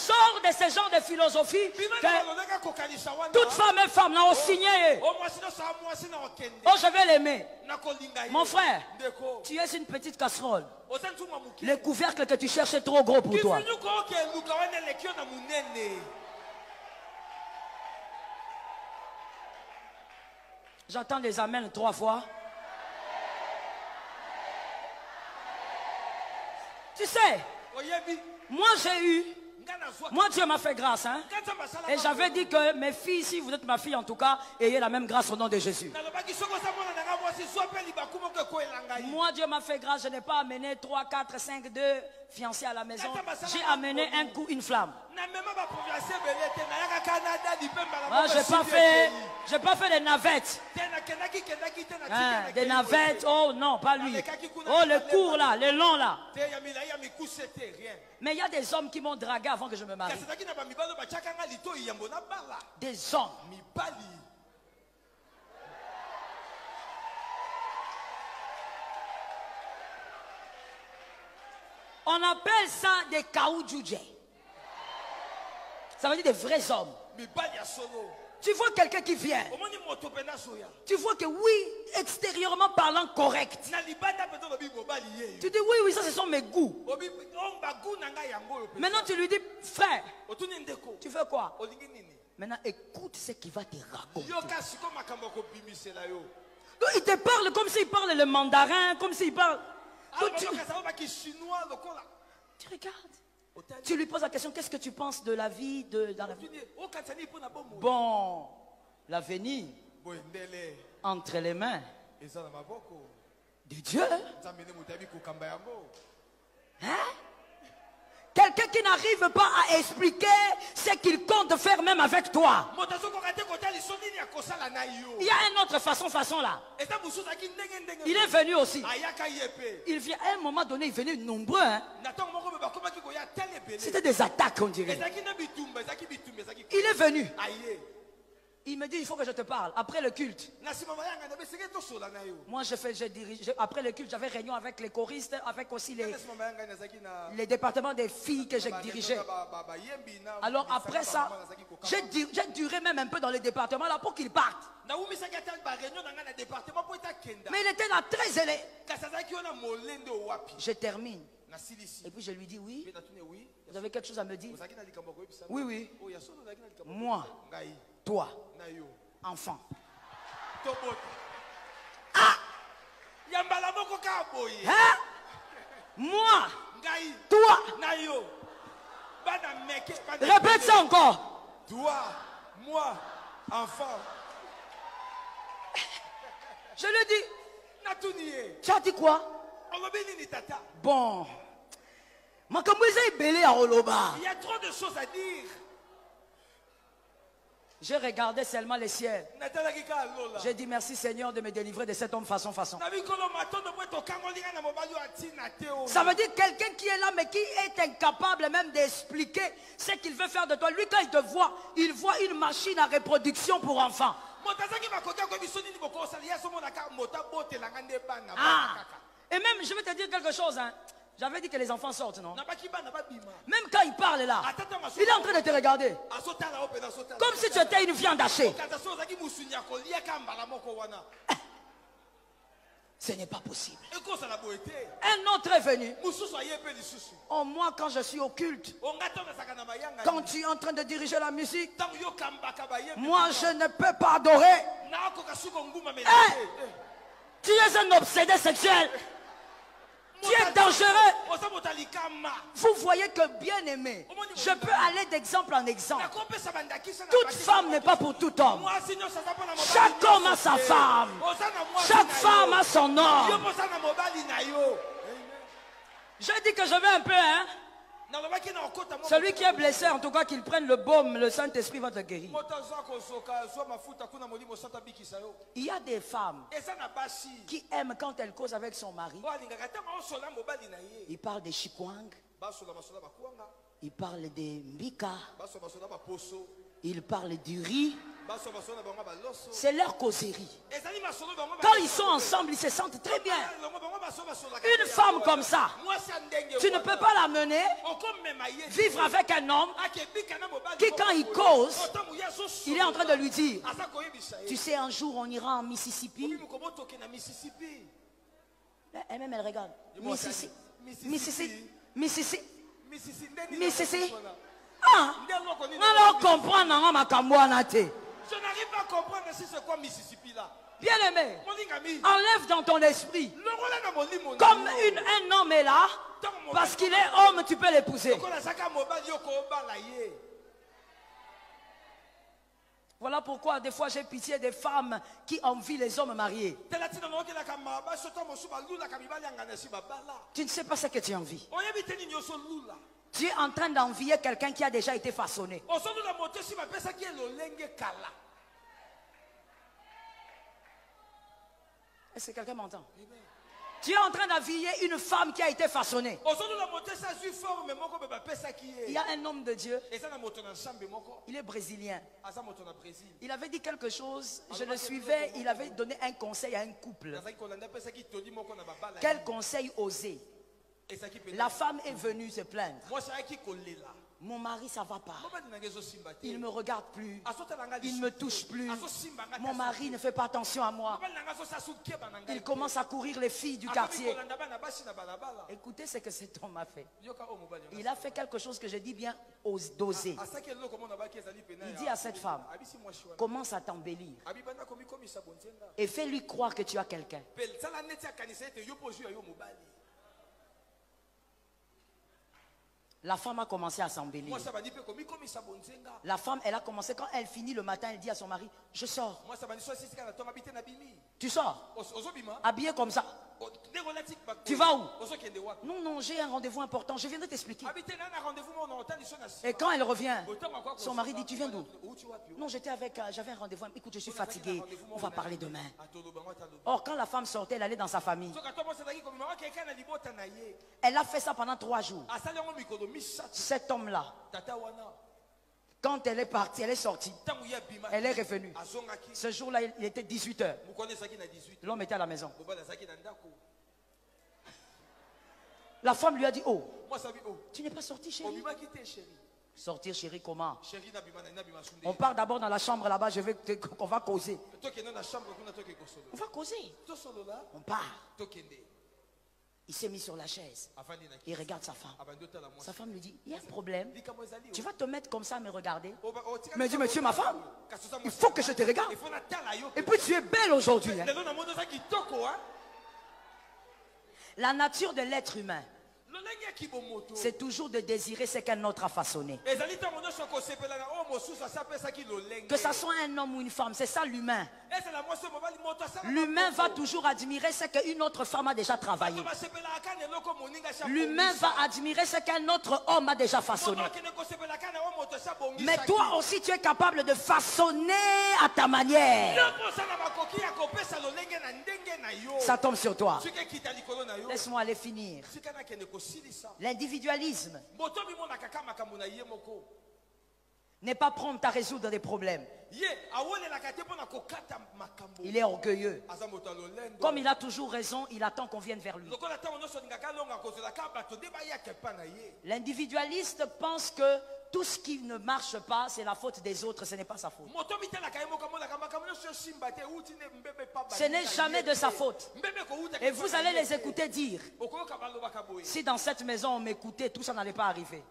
sors de ce genre de philosophie que toute femme et femme n'a signé. Oh, je vais l'aimer. Mon frère, tu es une petite casserole. Le couvercle que tu cherches est trop gros pour toi. J'entends des amens 3 fois. Tu sais, moi Dieu m'a fait grâce, hein? Et j'avais dit que mes filles, si vous êtes ma fille en tout cas, ayez la même grâce au nom de Jésus. Moi Dieu m'a fait grâce, je n'ai pas amené 3, 4, 5, 2 fiancés à la maison. J'ai amené un coup, une flamme. Moi j'ai pas fait des navettes. Hein, des navettes, oh non, pas lui. Oh le court là, le long là. Mais il y a des hommes qui m'ont dragué avant que je me marie. Des hommes. On appelle ça des kaoudjoudjé. Ça veut dire des vrais hommes. Tu vois quelqu'un qui vient. Tu vois que oui, extérieurement parlant correct. Tu dis oui, ça ce sont mes goûts. Maintenant tu lui dis, frère, tu fais quoi? Maintenant écoute ce qu'il va te raconter. Donc, il te parle comme s'il parle le mandarin, comme s'il parle... Tu regardes. Tu lui poses la question, qu'est-ce que tu penses de la vie, dans la vie? Bon, l'avenir entre les mains de Dieu. Hein? Quelqu'un qui n'arrive pas à expliquer ce qu'il compte faire même avec toi. Il y a une autre façon là. Il est venu aussi. Il vient à un moment donné, il venait nombreux. Hein? C'était des attaques, on dirait. Il est venu. Il me dit, il faut que je te parle. Après le culte. Moi, j'ai dirigé. Après le culte, j'avais réunion avec les choristes, avec aussi les départements des filles que j'ai dirigés. Alors après ça, j'ai duré même un peu dans les départements là pour qu'ils partent. Mais il était là très zélé. Je termine. Et puis je lui dis, oui, vous avez quelque chose à me dire? Oui, oui. Moi, toi, enfant. Ah! Hein? Moi, toi. Répète ça encore. Toi, moi, enfant. Je lui dis, tu as dit quoi? Bon. Il y a trop de choses à dire. J'ai regardé seulement les ciels. J'ai dit merci Seigneur de me délivrer de cet homme façon. Ça veut dire quelqu'un qui est là mais qui est incapable même d'expliquer ce qu'il veut faire de toi. Lui quand il te voit, il voit une machine à reproduction pour enfants. Ah. Et même je vais te dire quelque chose hein. J'avais dit que les enfants sortent, non? Même quand il parle là, il est en train de te regarder. Comme si tu étais une viande hachée. Ce n'est pas possible. Un autre est venu. Oh, moi, quand je suis au culte, quand tu es en train de diriger la musique, moi, je ne peux pas adorer. Hey, tu es un obsédé sexuel. Tu es dangereux. Vous voyez que bien aimé, je peux aller d'exemple en exemple. Toute femme n'est pas pour tout homme. Chaque homme a sa femme. Chaque femme a son homme. Je dis que je vais un peu, hein. Celui qui est blessé, en tout cas, qu'il prenne le baume, le Saint-Esprit va te guérir. Il y a des femmes qui aiment quand elles causent avec son mari. Il parle des chikwang, il parle des mbika, Ils parlent du riz. C'est leur causerie. Quand ils sont ensemble, ils se sentent très bien. Une femme comme ça, tu ne peux pas la mener vivre avec un homme qui, quand il cause, il est en train de lui dire, tu sais, un jour on ira en Mississippi. Elle-même, elle regarde. Mississippi. Ah, on comprend ma camboanate. Je n'arrive pas à comprendre si c'est quoi Mississippi là. Bien aimé, enlève dans ton esprit. Comme un homme est là, parce qu'il est homme, tu peux l'épouser. Voilà pourquoi des fois j'ai pitié des femmes qui envient les hommes mariés. Tu ne sais pas ce que tu envies. Tu es en train d'envier quelqu'un qui a déjà été façonné. Est-ce que quelqu'un m'entend? Tu es en train d'envier une femme qui a été façonnée. Il y a un homme de Dieu. Il est brésilien. Il avait dit quelque chose. Je le suivais. Il avait donné un conseil à un couple. Quel conseil osé? La femme est venue se plaindre. Mon mari, ça ne va pas. Il ne me regarde plus. Il ne me touche plus. Mon mari ne fait pas attention à moi. Il commence à courir les filles du quartier. Écoutez ce que cet homme a fait. Il a fait quelque chose que je dis bien d'oser. Il dit à cette femme, commence à t'embellir et fais-lui croire que tu as quelqu'un. La femme a commencé à s'embellir. La femme, elle a commencé, quand elle finit le matin, elle dit à son mari, je sors. Tu sors? Habillé comme ça. Tu vas où? Non, non, j'ai un rendez-vous important, je viendrai t'expliquer. Et quand elle revient, son mari dit, tu viens d'où? Non, j'avais un rendez-vous. Écoute, je suis fatigué, on va parler demain. Or, quand la femme sortait, elle allait dans sa famille. Elle a fait ça pendant 3 jours. Cet homme-là, quand elle est partie, elle est sortie, elle est revenue. Ce jour-là, il était 18 h. L'homme était à la maison. La femme lui a dit, oh, tu n'es pas sorti, chérie? Sortir, chérie, comment? On part d'abord dans la chambre là-bas, on va causer. On va causer. On part. Il s'est mis sur la chaise. Il regarde sa femme. Sa femme lui dit, il y a un problème. Tu vas te mettre comme ça à me regarder? Mais il dit, mais tu es ma femme. Il faut que je te regarde. Et puis tu es belle aujourd'hui. Hein? La nature de l'être humain, c'est toujours de désirer ce qu'un autre a façonné. Que ça soit un homme ou une femme, c'est ça l'humain. L'humain va toujours admirer ce qu'une autre femme a déjà travaillé. L'humain va admirer ce qu'un autre homme a déjà façonné. Mais toi aussi tu es capable de façonner à ta manière. Ça tombe sur toi. Laisse-moi aller finir. L'individualisme n'est pas prompt à résoudre des problèmes. Il est orgueilleux. Comme il a toujours raison, il attend qu'on vienne vers lui. L'individualiste pense que tout ce qui ne marche pas, c'est la faute des autres, ce n'est pas sa faute. Ce n'est jamais de sa faute. Et vous allez les écouter dire, si dans cette maison on m'écoutait, tout ça n'allait pas arriver.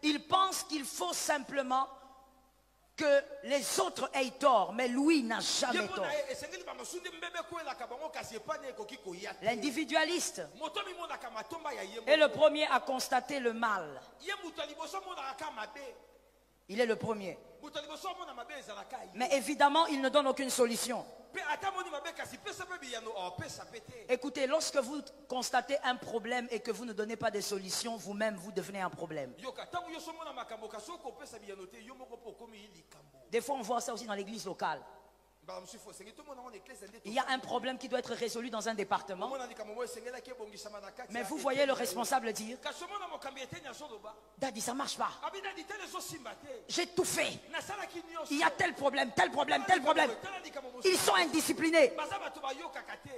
Il pense qu'il faut simplement que les autres aient tort, mais lui n'a jamais tort. L'individualiste est le premier à constater le mal. Il est le premier. Mais évidemment, il ne donne aucune solution. Écoutez, lorsque vous constatez un problème et que vous ne donnez pas de solution, vous-même, vous devenez un problème. Des fois, on voit ça aussi dans l'église locale. Il y a un problème qui doit être résolu dans un département. Mais vous voyez le responsable dire, Daddy, ça ne marche pas. J'ai tout fait. Il y a tel problème, tel problème, tel problème. Ils sont indisciplinés.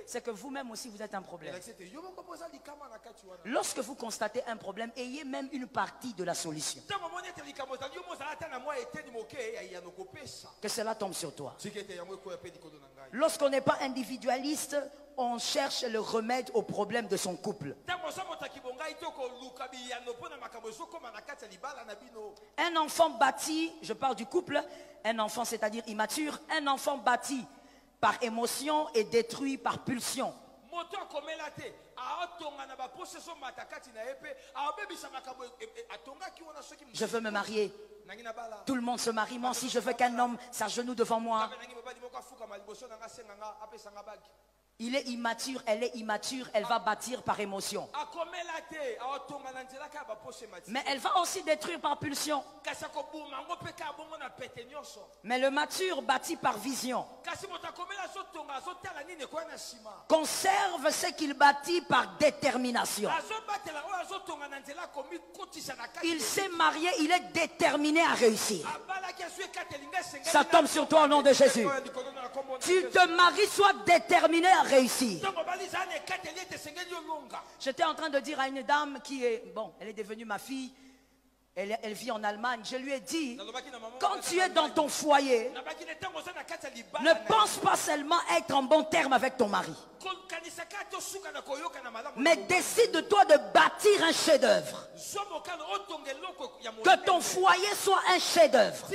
C'est que vous-même aussi, vous êtes un problème. Lorsque vous constatez un problème, ayez même une partie de la solution. Que cela tombe sur toi. Lorsqu'on n'est pas individualiste, on cherche le remède au problème de son couple. Un enfant bâti, je parle du couple, un enfant c'est-à-dire immature, un enfant bâti par émotion et détruit par pulsion. Je veux me marier. Tout le monde se marie. Moi aussi, je veux qu'un homme s'agenouille devant moi. Il est immature, elle est immature, elle va bâtir par émotion. Mais elle va aussi détruire par pulsion. Mais le mature bâtit par vision. Conserve ce qu'il bâtit par détermination. Il s'est marié, il est déterminé à réussir. Ça tombe sur toi au nom de Jésus. Tu te maries, sois déterminé à réussir. J'étais en train de dire à une dame qui est, bon, elle est devenue ma fille, elle vit en Allemagne. Je lui ai dit, quand tu es dans ton foyer, ne pense pas seulement être en bon terme avec ton mari, mais décide-toi de bâtir un chef-d'œuvre. Que ton foyer soit un chef-d'œuvre.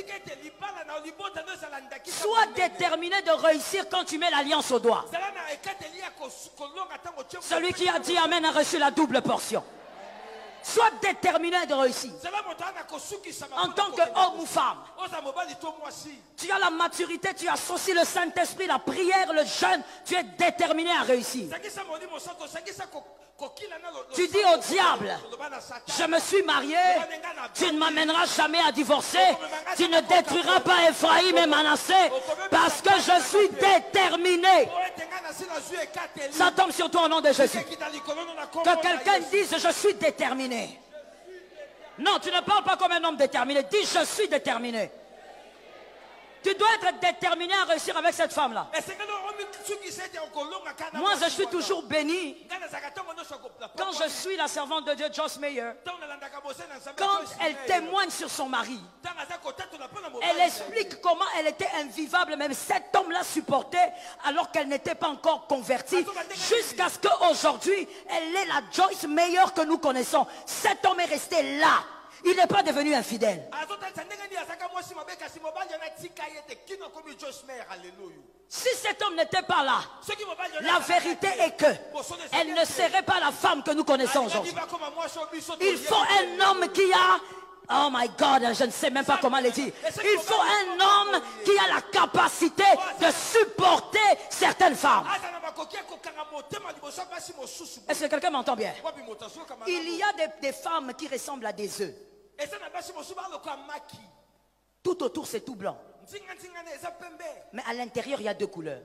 Sois déterminé de réussir quand tu mets l'alliance au doigt. Celui qui a dit Amen a reçu la double portion. Sois déterminé de réussir. En tant qu'homme ou femme, tu as la maturité, tu associes le Saint-Esprit, la prière, le jeûne, tu es déterminé à réussir. Tu dis au diable, je me suis marié, tu ne m'amèneras jamais à divorcer, tu ne détruiras pas Ephraïm et Manassé, parce que je suis déterminé. Ça tombe sur toi au nom de Jésus. Que quelqu'un dise, je suis déterminé. Non, tu ne parles pas comme un homme déterminé, dis, je suis déterminé. Tu dois être déterminé à réussir avec cette femme-là. Moi, je suis toujours béni quand je suis la servante de Dieu, Joyce Meyer. Quand elle témoigne sur son mari, elle explique comment elle était invivable, même cet homme l'a supportait alors qu'elle n'était pas encore convertie, jusqu'à ce qu'aujourd'hui, elle est la Joyce Meyer que nous connaissons. Cet homme est resté là. Il n'est pas devenu infidèle. Si cet homme n'était pas là, la vérité est que elle ne serait pas la femme que nous connaissons aujourd'hui. Il faut un homme qui a... Oh my God, je ne sais même pas comment le dire. Il faut un homme qui a la capacité de supporter certaines femmes. Est-ce que quelqu'un m'entend bien? Il y a des femmes qui ressemblent à des œufs. Tout autour c'est tout blanc. Mais à l'intérieur il y a deux couleurs.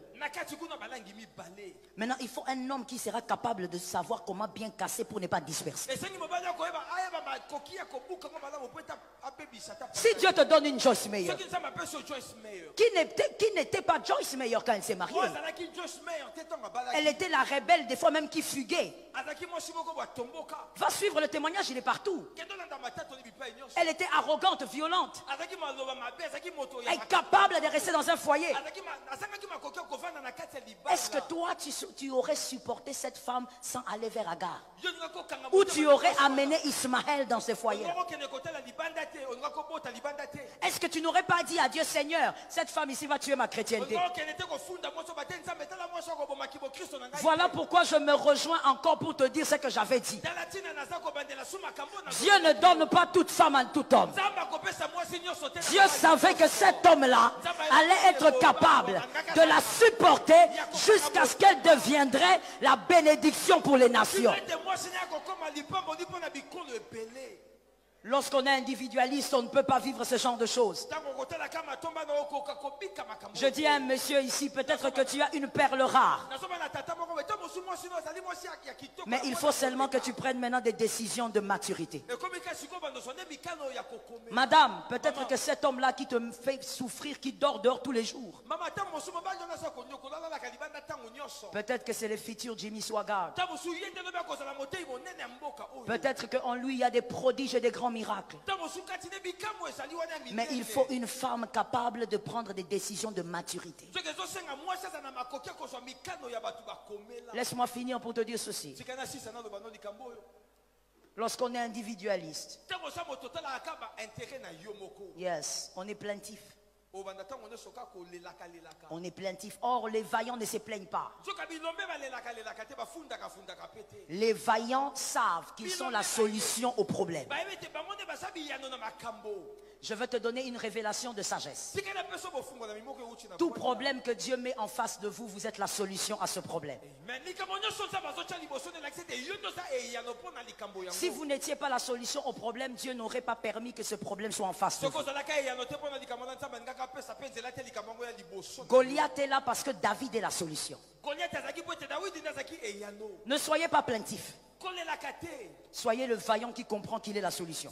Maintenant il faut un homme qui sera capable de savoir comment bien casser pour ne pas disperser. Si Dieu te donne une Joyce Meyer qui n'était pas Joyce Meyer quand elle s'est mariée, elle était la rebelle, des fois même qui fuguait. Va suivre le témoignage, il est partout. Elle était arrogante, violente, incapable de rester dans un foyer. Est-ce que toi tu aurais supporté cette femme sans aller vers Agar? Ou tu aurais amené Ismaël dans ce foyer? Est-ce que tu n'aurais pas dit à Dieu, Seigneur, cette femme ici va tuer ma chrétienté? Voilà pourquoi je me rejoins encore pour te dire ce que j'avais dit. Dieu ne donne pas toute femme à tout homme. Dieu savait que cet homme-là allait être capable de la supporter jusqu'à ce qu'elle deviendrait la bénédiction pour les nations. Lorsqu'on est individualiste, on ne peut pas vivre ce genre de choses. Je dis à un monsieur ici, peut-être que tu as une perle rare. Mais il faut seulement que tu prennes maintenant des décisions de maturité. Madame, peut-être que cet homme-là qui te fait souffrir, qui dort dehors tous les jours. Peut-être que c'est le futur Jimmy Swaggart. Peut-être qu'en lui, il y a des prodiges et des grands miracles. Mais il faut une femme capable de prendre des décisions de maturité. Laisse-moi finir pour te dire ceci. Lorsqu'on est individualiste, yes, on est plaintif. On est plaintif. Or, les vaillants ne se plaignent pas. Les vaillants savent qu'ils sont la solution au problème. Je veux te donner une révélation de sagesse. Tout problème que Dieu met en face de vous, vous êtes la solution à ce problème. Si vous n'étiez pas la solution au problème, Dieu n'aurait pas permis que ce problème soit en face de vous. Goliath est là parce que David est la solution. Ne soyez pas plaintif. Soyez le vaillant qui comprend qu'il est la solution.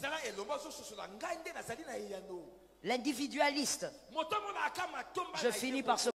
L'individualiste. Je finis par ce